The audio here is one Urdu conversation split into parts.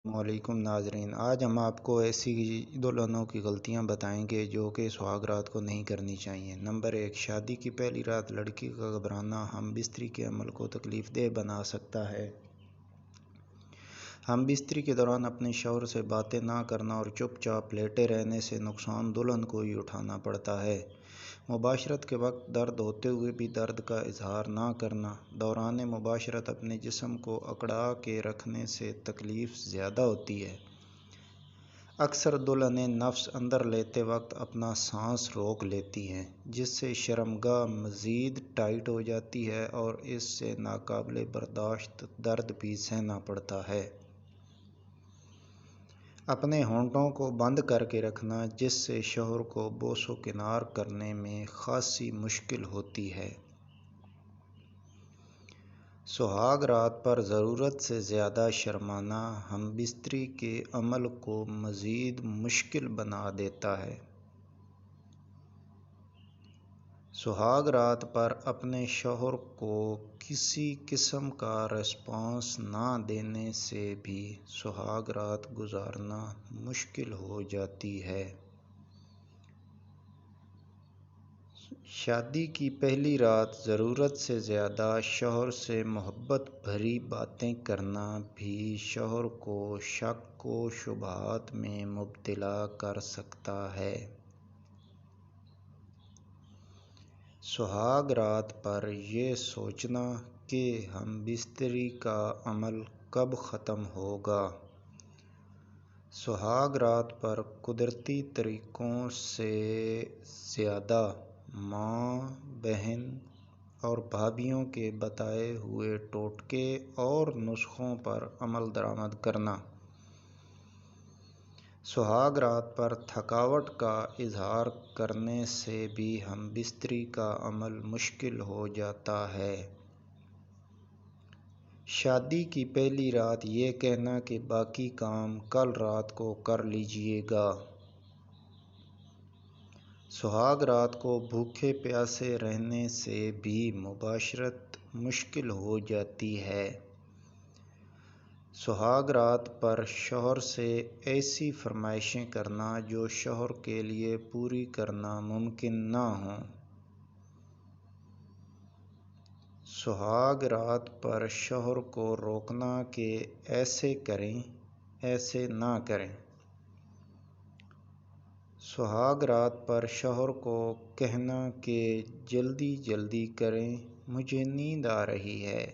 السلام علیکم ناظرین، آج ہم آپ کو ایسی دلہنوں کی غلطیاں بتائیں گے جو کہ سہاگ رات کو نہیں کرنی چاہیے۔ نمبر 1، شادی کی پہلی رات لڑکی کا گھبرانا ہم بستری کے عمل کو تکلیف دہ بنا سکتا ہے۔ ہم بستری کے دوران اپنے شوہر سے باتیں نہ کرنا اور چپ چاپ لیٹے رہنے سے نقصان دلہن کو ہی اٹھانا پڑتا ہے۔ مباشرت کے وقت درد ہوتے ہوئے بھی درد کا اظہار نہ کرنا۔ دوران مباشرت اپنے جسم کو اکڑا کے رکھنے سے تکلیف زیادہ ہوتی ہے۔ اکثر دلہنیں نفس اندر لیتے وقت اپنا سانس روک لیتی ہیں، جس سے شرمگاہ مزید ٹائٹ ہو جاتی ہے اور اس سے ناقابل برداشت درد بھی سہنا پڑتا ہے۔ اپنے ہونٹوں کو بند کر کے رکھنا، جس سے شوہر کو بوس و کنار کرنے میں خاصی مشکل ہوتی ہے۔ سہاگ رات پر ضرورت سے زیادہ شرمانا ہم بستری کے عمل کو مزید مشکل بنا دیتا ہے۔ سہاگ رات پر اپنے شوہر کو کسی قسم کا رسپانس نہ دینے سے بھی سہاگ رات گزارنا مشکل ہو جاتی ہے۔ شادی کی پہلی رات ضرورت سے زیادہ شوہر سے محبت بھری باتیں کرنا بھی شوہر کو شک و شبہات میں مبتلا کر سکتا ہے۔ سہاگ رات پر یہ سوچنا کہ ہم بستری کا عمل کب ختم ہوگا۔ سہاگ رات پر قدرتی طریقوں سے زیادہ ماں، بہن اور بھابھیوں کے بتائے ہوئے ٹوٹکے اور نسخوں پر عمل درآمد کرنا۔ سہاگ رات پر تھکاوٹ کا اظہار کرنے سے بھی ہم بستری کا عمل مشکل ہو جاتا ہے۔ شادی کی پہلی رات یہ کہنا کہ باقی کام کل رات کو کر لیجیے گا۔ سہاگ رات کو بھوکے پیاسے رہنے سے بھی مباشرت مشکل ہو جاتی ہے۔ سہاگ رات پر شوہر سے ایسی فرمائشیں کرنا جو شوہر کے لیے پوری کرنا ممکن نہ ہوں۔ سہاگ رات پر شوہر کو روکنا کہ ایسے کریں، ایسے نہ کریں۔ سہاگ رات پر شوہر کو کہنا کہ جلدی جلدی کریں، مجھے نیند آ رہی ہے۔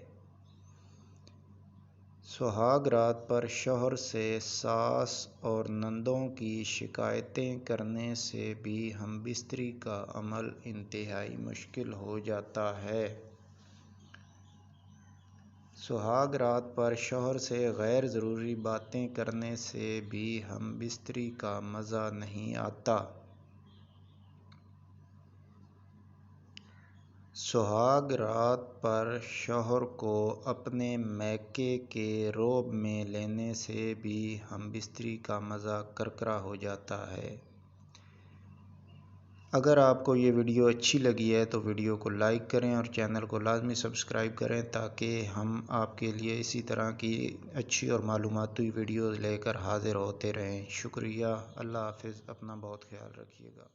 سہاگ رات پر شوہر سے ساس اور نندوں کی شکایتیں کرنے سے بھی ہم بستری کا عمل انتہائی مشکل ہو جاتا ہے۔ سہاگ رات پر شوہر سے غیر ضروری باتیں کرنے سے بھی ہم بستری کا مزہ نہیں آتا۔ سہاگ رات پر شوہر کو اپنے میکے کے روب میں لینے سے بھی ہم بستری کا مزہ کرکرا ہو جاتا ہے۔ اگر آپ کو یہ ویڈیو اچھی لگی ہے تو ویڈیو کو لائک کریں اور چینل کو لازمی سبسکرائب کریں تاکہ ہم آپ کے لیے اسی طرح کی اچھی اور معلوماتی ویڈیوز لے کر حاضر ہوتے رہیں۔ شکریہ، اللہ حافظ، اپنا بہت خیال رکھیے گا۔